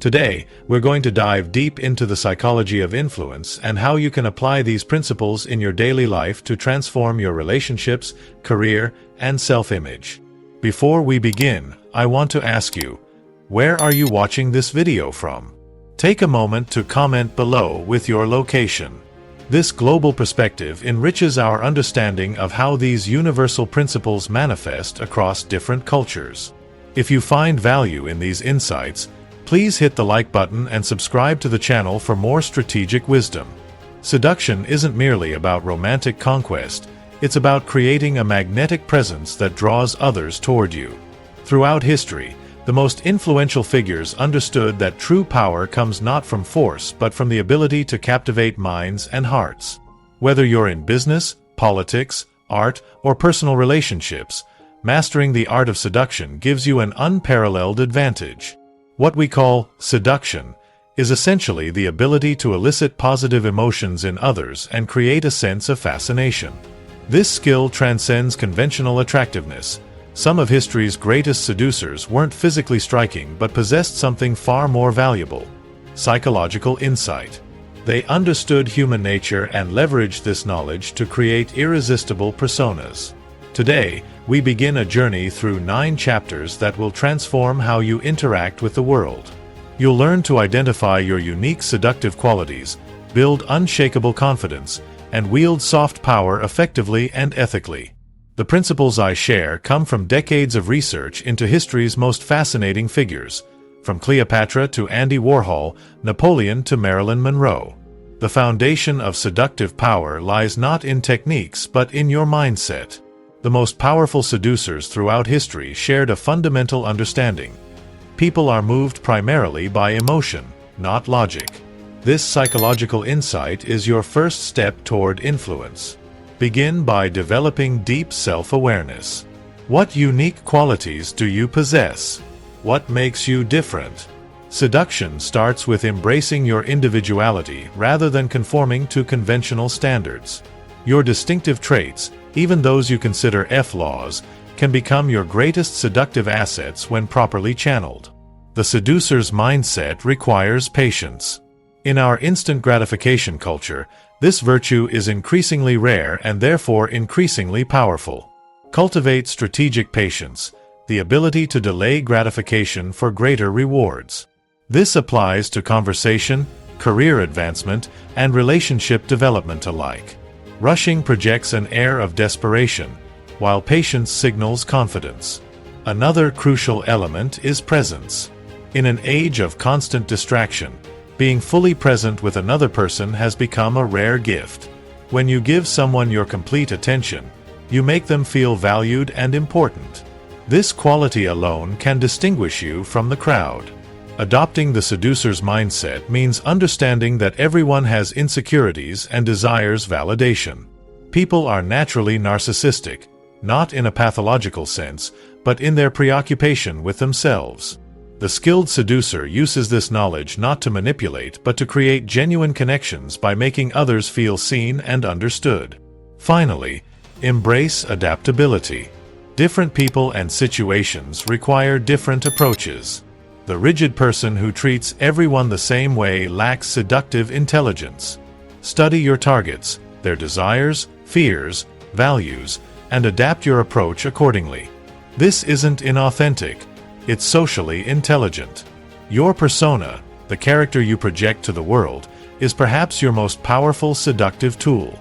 Today, we're going to dive deep into the psychology of influence and how you can apply these principles in your daily life to transform your relationships, career, and self-image. Before we begin, I want to ask you, where are you watching this video from? Take a moment to comment below with your location. This global perspective enriches our understanding of how these universal principles manifest across different cultures. If you find value in these insights, please hit the like button and subscribe to the channel for more strategic wisdom. Seduction isn't merely about romantic conquest, it's about creating a magnetic presence that draws others toward you. Throughout history, the most influential figures understood that true power comes not from force but from the ability to captivate minds and hearts. Whether you're in business, politics, art, or personal relationships, mastering the art of seduction gives you an unparalleled advantage. What we call seduction is essentially the ability to elicit positive emotions in others and create a sense of fascination. This skill transcends conventional attractiveness. Some of history's greatest seducers weren't physically striking but possessed something far more valuable: psychological insight. They understood human nature and leveraged this knowledge to create irresistible personas. Today, we begin a journey through 9 chapters that will transform how you interact with the world. You'll learn to identify your unique seductive qualities, build unshakable confidence, and wield soft power effectively and ethically. The principles I share come from decades of research into history's most fascinating figures, from Cleopatra to Andy Warhol, Napoleon to Marilyn Monroe. The foundation of seductive power lies not in techniques but in your mindset. The most powerful seducers throughout history shared a fundamental understanding. People are moved primarily by emotion, not logic. This psychological insight is your first step toward influence. Begin by developing deep self-awareness. What unique qualities do you possess? What makes you different? Seduction starts with embracing your individuality rather than conforming to conventional standards. Your distinctive traits, even those you consider flaws, can become your greatest seductive assets when properly channeled. The seducer's mindset requires patience. In our instant gratification culture, this virtue is increasingly rare and therefore increasingly powerful. Cultivate strategic patience, the ability to delay gratification for greater rewards. This applies to conversation, career advancement, and relationship development alike. Rushing projects an air of desperation, while patience signals confidence. Another crucial element is presence. In an age of constant distraction, being fully present with another person has become a rare gift. When you give someone your complete attention, you make them feel valued and important. This quality alone can distinguish you from the crowd. Adopting the seducer's mindset means understanding that everyone has insecurities and desires validation. People are naturally narcissistic, not in a pathological sense, but in their preoccupation with themselves. The skilled seducer uses this knowledge not to manipulate but to create genuine connections by making others feel seen and understood. Finally, embrace adaptability. Different people and situations require different approaches. The rigid person who treats everyone the same way lacks seductive intelligence. Study your targets, their desires, fears, values, and adapt your approach accordingly. This isn't inauthentic, it's socially intelligent. Your persona, the character you project to the world, is perhaps your most powerful seductive tool.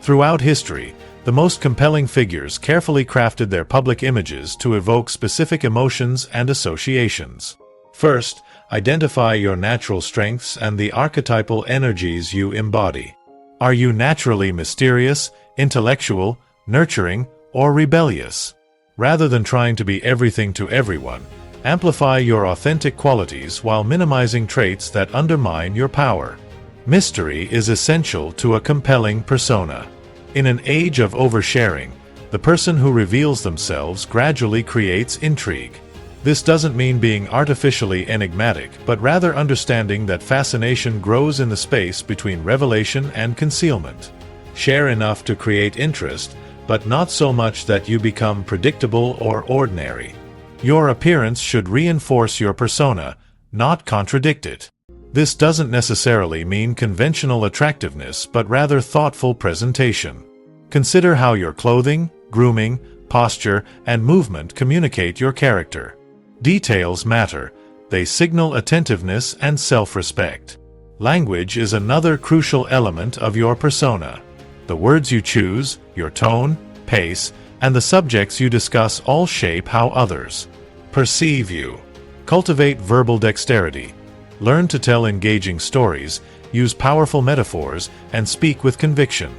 Throughout history, the most compelling figures carefully crafted their public images to evoke specific emotions and associations. First, identify your natural strengths and the archetypal energies you embody. Are you naturally mysterious, intellectual, nurturing, or rebellious? Rather than trying to be everything to everyone, amplify your authentic qualities while minimizing traits that undermine your power. Mystery is essential to a compelling persona. In an age of oversharing, the person who reveals themselves gradually creates intrigue. This doesn't mean being artificially enigmatic, but rather understanding that fascination grows in the space between revelation and concealment. Share enough to create interest, but not so much that you become predictable or ordinary. Your appearance should reinforce your persona, not contradict it. This doesn't necessarily mean conventional attractiveness, but rather thoughtful presentation. Consider how your clothing, grooming, posture, and movement communicate your character. Details matter. They signal attentiveness and self-respect. Language is another crucial element of your persona. The words you choose, your tone, pace, and the subjects you discuss all shape how others perceive you. Cultivate verbal dexterity. Learn to tell engaging stories, use powerful metaphors, and speak with conviction.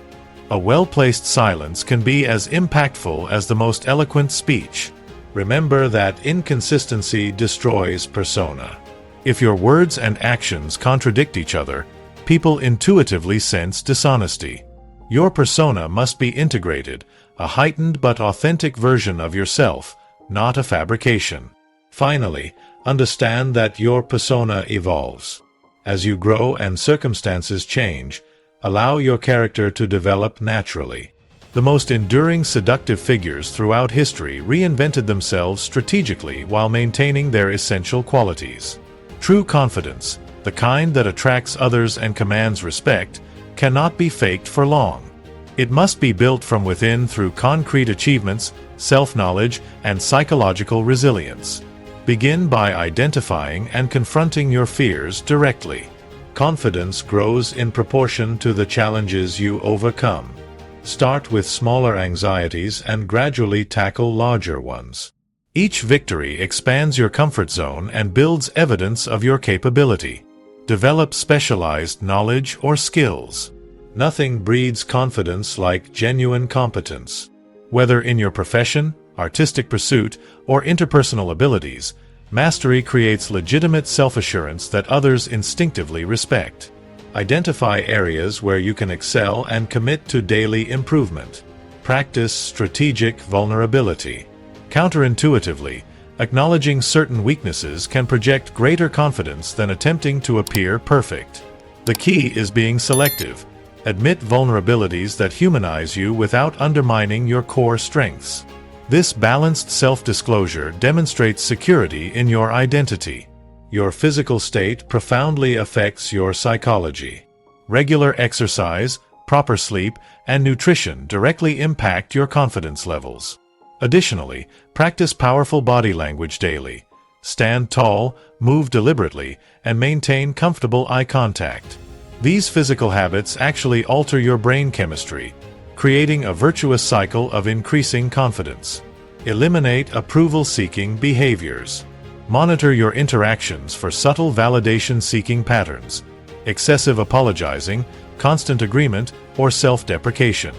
A well-placed silence can be as impactful as the most eloquent speech. Remember that inconsistency destroys persona. If your words and actions contradict each other, people intuitively sense dishonesty. Your persona must be integrated, a heightened but authentic version of yourself, not a fabrication. Finally, understand that your persona evolves. As you grow and circumstances change, allow your character to develop naturally. The most enduring seductive figures throughout history reinvented themselves strategically while maintaining their essential qualities. True confidence, the kind that attracts others and commands respect, cannot be faked for long. It must be built from within through concrete achievements, self-knowledge, and psychological resilience. Begin by identifying and confronting your fears directly. Confidence grows in proportion to the challenges you overcome. Start with smaller anxieties and gradually tackle larger ones. Each victory expands your comfort zone and builds evidence of your capability. Develop specialized knowledge or skills. Nothing breeds confidence like genuine competence. Whether in your profession, artistic pursuit, or interpersonal abilities, mastery creates legitimate self-assurance that others instinctively respect. Identify areas where you can excel and commit to daily improvement. Practice strategic vulnerability. Counterintuitively, acknowledging certain weaknesses can project greater confidence than attempting to appear perfect. The key is being selective. Admit vulnerabilities that humanize you without undermining your core strengths. This balanced self-disclosure demonstrates security in your identity. Your physical state profoundly affects your psychology. Regular exercise, proper sleep, and nutrition directly impact your confidence levels. Additionally, practice powerful body language daily. Stand tall, move deliberately, and maintain comfortable eye contact. These physical habits actually alter your brain chemistry, creating a virtuous cycle of increasing confidence. Eliminate approval-seeking behaviors. Monitor your interactions for subtle validation-seeking patterns, excessive apologizing, constant agreement, or self-deprecation.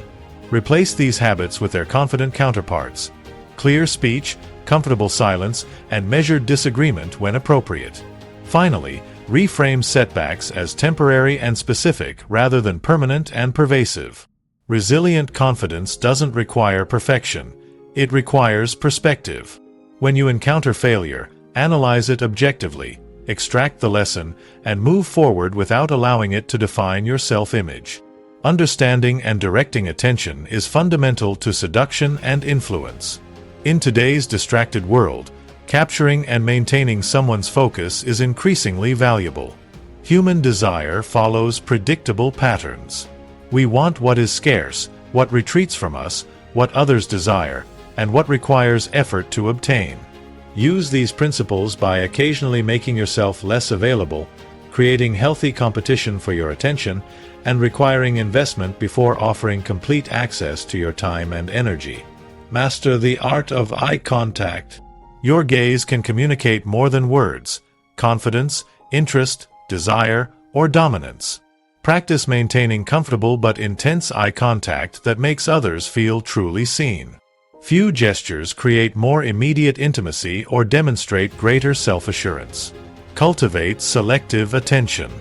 Replace these habits with their confident counterparts: clear speech, comfortable silence, and measured disagreement when appropriate. Finally, reframe setbacks as temporary and specific rather than permanent and pervasive. Resilient confidence doesn't require perfection. It requires perspective. When you encounter failure, analyze it objectively, extract the lesson, and move forward without allowing it to define your self-image. Understanding and directing attention is fundamental to seduction and influence. In today's distracted world, capturing and maintaining someone's focus is increasingly valuable. Human desire follows predictable patterns. We want what is scarce, what retreats from us, what others desire, and what requires effort to obtain. Use these principles by occasionally making yourself less available, creating healthy competition for your attention, and requiring investment before offering complete access to your time and energy. Master the art of eye contact. Your gaze can communicate more than words: confidence, interest, desire, or dominance. Practice maintaining comfortable but intense eye contact that makes others feel truly seen. Few gestures create more immediate intimacy or demonstrate greater self-assurance. Cultivate selective attention.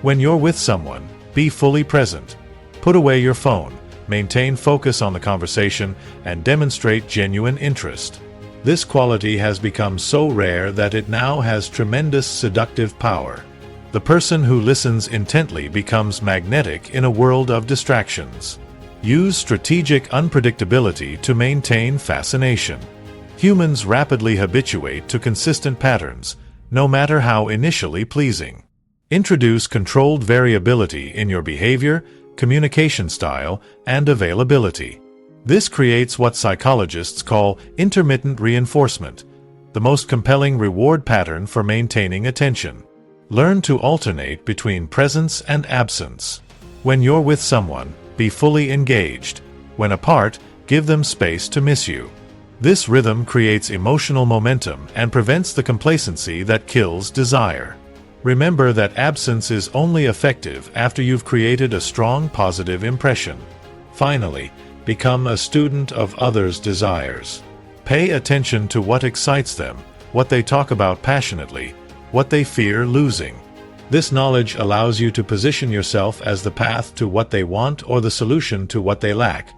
When you're with someone, be fully present. Put away your phone, maintain focus on the conversation, and demonstrate genuine interest. This quality has become so rare that it now has tremendous seductive power. The person who listens intently becomes magnetic in a world of distractions. Use strategic unpredictability to maintain fascination. Humans rapidly habituate to consistent patterns, no matter how initially pleasing. Introduce controlled variability in your behavior, communication style, and availability. This creates what psychologists call intermittent reinforcement, the most compelling reward pattern for maintaining attention. Learn to alternate between presence and absence. When you're with someone, be fully engaged. When apart, give them space to miss you. This rhythm creates emotional momentum and prevents the complacency that kills desire. Remember that absence is only effective after you've created a strong positive impression. Finally, become a student of others' desires. Pay attention to what excites them, what they talk about passionately, what they fear losing. This knowledge allows you to position yourself as the path to what they want or the solution to what they lack,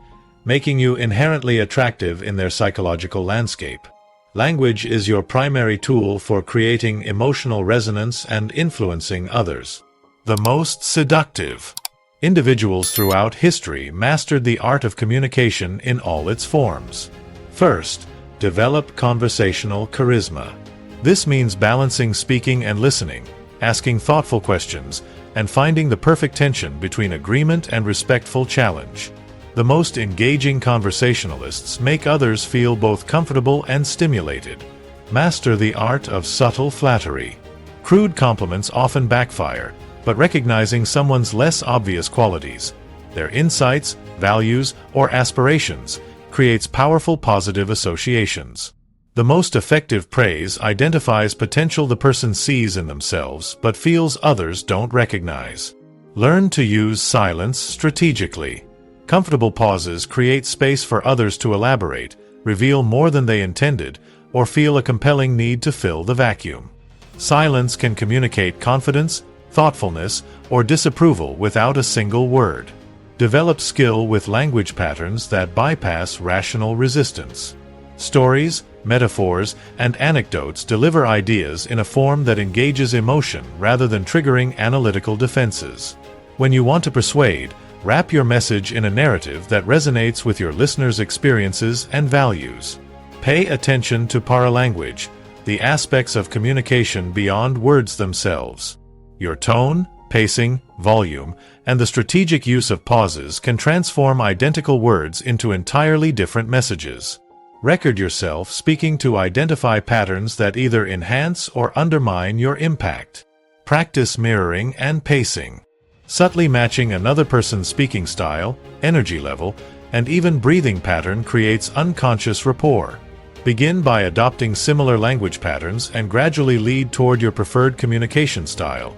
making you inherently attractive in their psychological landscape. Language is your primary tool for creating emotional resonance and influencing others. The most seductive. Individuals throughout history mastered the art of communication in all its forms. First, develop conversational charisma. This means balancing speaking and listening, asking thoughtful questions, and finding the perfect tension between agreement and respectful challenge. The most engaging conversationalists make others feel both comfortable and stimulated. Master the art of subtle flattery. Crude compliments often backfire, but recognizing someone's less obvious qualities, their insights, values, or aspirations, creates powerful positive associations. The most effective praise identifies potential the person sees in themselves but feels others don't recognize. Learn to use silence strategically. Comfortable pauses create space for others to elaborate, reveal more than they intended, or feel a compelling need to fill the vacuum. Silence can communicate confidence, thoughtfulness, or disapproval without a single word. Develop skill with language patterns that bypass rational resistance. Stories, metaphors, and anecdotes deliver ideas in a form that engages emotion rather than triggering analytical defenses. When you want to persuade, wrap your message in a narrative that resonates with your listeners' experiences and values. Pay attention to paralanguage, the aspects of communication beyond words themselves. Your tone, pacing, volume, and the strategic use of pauses can transform identical words into entirely different messages. Record yourself speaking to identify patterns that either enhance or undermine your impact. Practice mirroring and pacing. Subtly matching another person's speaking style, energy level, and even breathing pattern creates unconscious rapport. Begin by adopting similar language patterns and gradually lead toward your preferred communication style,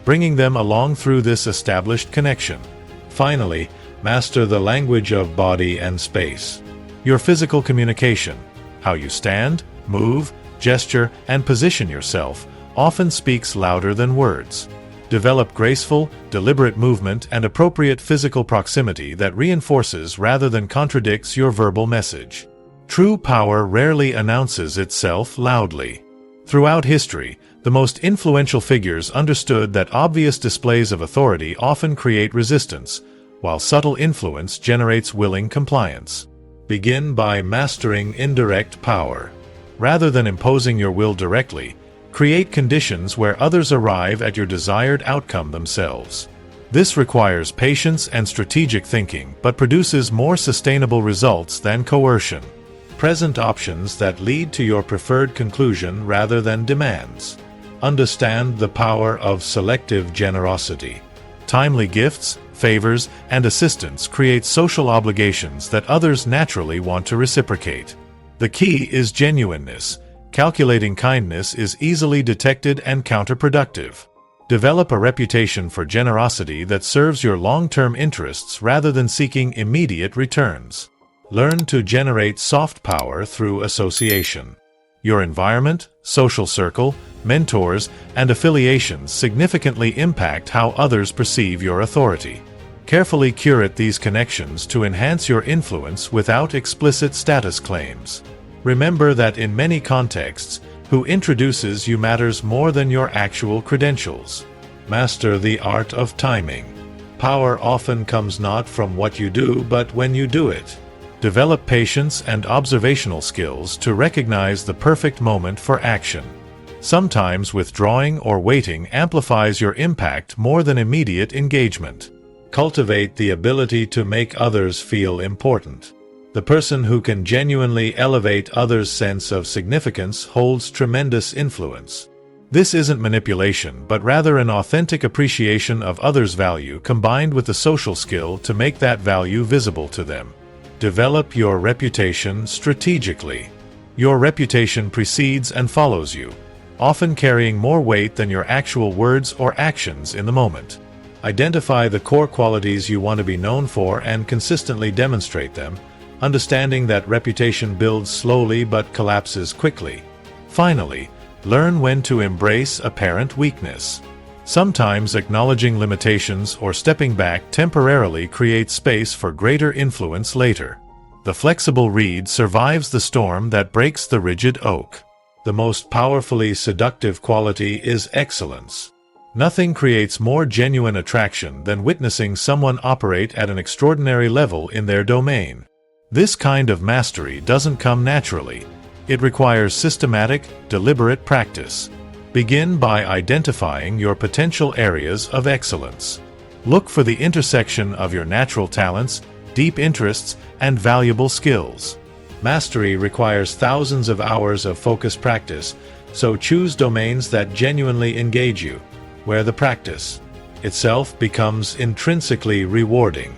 bringing them along through this established connection. Finally, master the language of body and space. Your physical communication, how you stand, move, gesture, and position yourself, often speaks louder than words. Develop graceful, deliberate movement and appropriate physical proximity that reinforces rather than contradicts your verbal message. True power rarely announces itself loudly. Throughout history, the most influential figures understood that obvious displays of authority often create resistance, while subtle influence generates willing compliance. Begin by mastering indirect power. Rather than imposing your will directly, create conditions where others arrive at your desired outcome themselves. This requires patience and strategic thinking, but produces more sustainable results than coercion. Present options that lead to your preferred conclusion rather than demands. Understand the power of selective generosity. Timely gifts, favors, and assistance create social obligations that others naturally want to reciprocate. The key is genuineness. Calculating kindness is easily detected and counterproductive. Develop a reputation for generosity that serves your long-term interests rather than seeking immediate returns. Learn to generate soft power through association. Your environment, social circle, mentors, and affiliations significantly impact how others perceive your authority. Carefully curate these connections to enhance your influence without explicit status claims. Remember that in many contexts, who introduces you matters more than your actual credentials. Master the art of timing. Power often comes not from what you do, but when you do it. Develop patience and observational skills to recognize the perfect moment for action. Sometimes withdrawing or waiting amplifies your impact more than immediate engagement. Cultivate the ability to make others feel important. The person who can genuinely elevate others' sense of significance holds tremendous influence. This isn't manipulation, but rather an authentic appreciation of others' value combined with the social skill to make that value visible to them. Develop your reputation strategically. Your reputation precedes and follows you, often carrying more weight than your actual words or actions in the moment. Identify the core qualities you want to be known for and consistently demonstrate them, understanding that reputation builds slowly but collapses quickly. Finally, learn when to embrace apparent weakness. Sometimes acknowledging limitations or stepping back temporarily creates space for greater influence later. The flexible reed survives the storm that breaks the rigid oak. The most powerfully seductive quality is excellence. Nothing creates more genuine attraction than witnessing someone operate at an extraordinary level in their domain. This kind of mastery doesn't come naturally. It requires systematic, deliberate practice. Begin by identifying your potential areas of excellence. Look for the intersection of your natural talents, deep interests, and valuable skills. Mastery requires thousands of hours of focused practice, so choose domains that genuinely engage you, where the practice itself becomes intrinsically rewarding.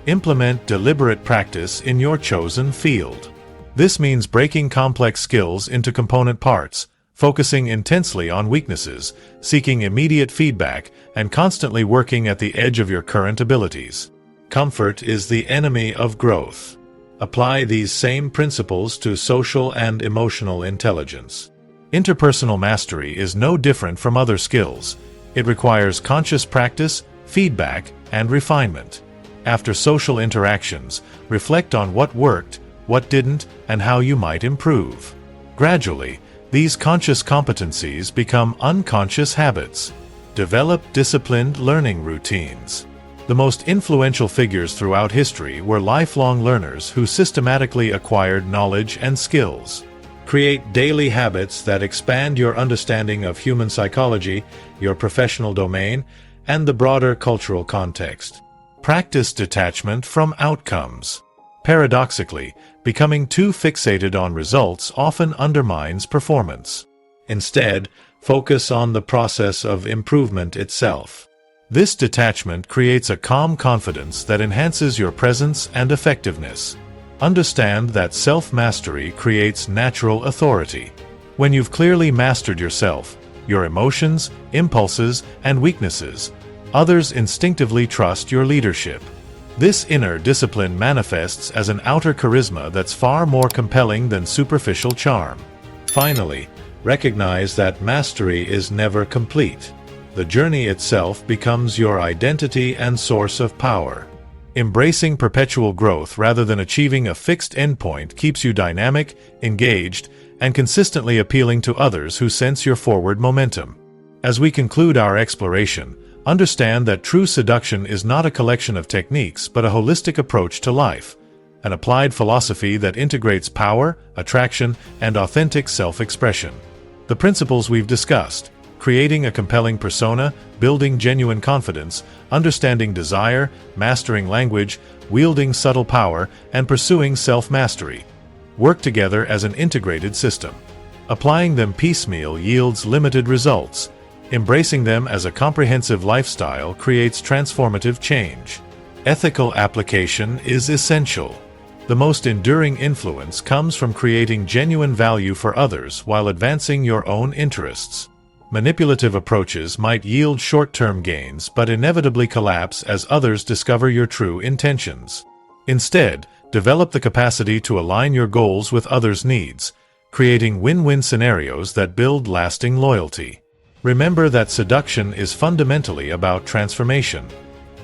Implement deliberate practice in your chosen field. This means breaking complex skills into component parts, focusing intensely on weaknesses, seeking immediate feedback, and constantly working at the edge of your current abilities. Comfort is the enemy of growth. Apply these same principles to social and emotional intelligence. Interpersonal mastery is no different from other skills. It requires conscious practice, feedback, and refinement. After social interactions, reflect on what worked, what didn't, and how you might improve. Gradually, these conscious competencies become unconscious habits. Develop disciplined learning routines. The most influential figures throughout history were lifelong learners who systematically acquired knowledge and skills. Create daily habits that expand your understanding of human psychology, your professional domain, and the broader cultural context. Practice detachment from outcomes. Paradoxically, becoming too fixated on results often undermines performance. Instead, focus on the process of improvement itself. This detachment creates a calm confidence that enhances your presence and effectiveness. Understand that self-mastery creates natural authority. When you've clearly mastered yourself, your emotions, impulses, and weaknesses, others instinctively trust your leadership. This inner discipline manifests as an outer charisma that's far more compelling than superficial charm. Finally, recognize that mastery is never complete. The journey itself becomes your identity and source of power. Embracing perpetual growth rather than achieving a fixed endpoint keeps you dynamic, engaged, and consistently appealing to others who sense your forward momentum. As we conclude our exploration, understand that true seduction is not a collection of techniques but a holistic approach to life, an applied philosophy that integrates power, attraction, and authentic self-expression. The principles we've discussed, creating a compelling persona, building genuine confidence, understanding desire, mastering language, wielding subtle power, and pursuing self-mastery, work together as an integrated system. Applying them piecemeal yields limited results. Embracing them as a comprehensive lifestyle creates transformative change. Ethical application is essential. The most enduring influence comes from creating genuine value for others while advancing your own interests. Manipulative approaches might yield short-term gains but inevitably collapse as others discover your true intentions. Instead, develop the capacity to align your goals with others' needs, creating win-win scenarios that build lasting loyalty. Remember that seduction is fundamentally about transformation,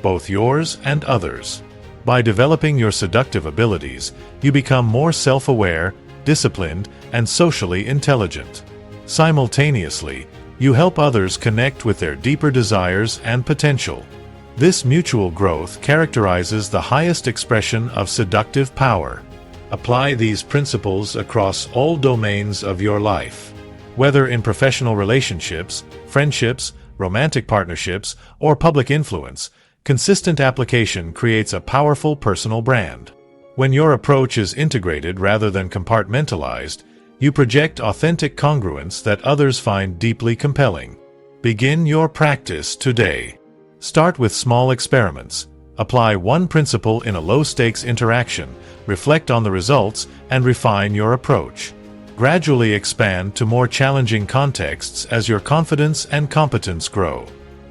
both yours and others. By developing your seductive abilities, you become more self-aware, disciplined, and socially intelligent. Simultaneously, you help others connect with their deeper desires and potential. This mutual growth characterizes the highest expression of seductive power. Apply these principles across all domains of your life. Whether in professional relationships, friendships, romantic partnerships, or public influence, consistent application creates a powerful personal brand. When your approach is integrated rather than compartmentalized, you project authentic congruence that others find deeply compelling. Begin your practice today. Start with small experiments. Apply one principle in a low-stakes interaction, reflect on the results, and refine your approach. Gradually expand to more challenging contexts as your confidence and competence grow.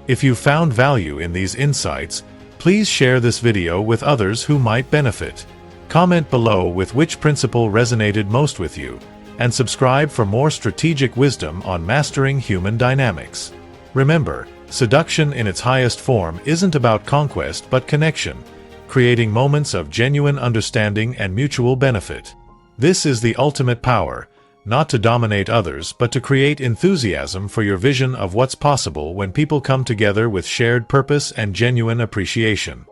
If you found value in these insights, please share this video with others who might benefit. Comment below with which principle resonated most with you, and subscribe for more strategic wisdom on mastering human dynamics. Remember, seduction in its highest form isn't about conquest but connection, creating moments of genuine understanding and mutual benefit. This is the ultimate power, not to dominate others but to create enthusiasm for your vision of what's possible when people come together with shared purpose and genuine appreciation.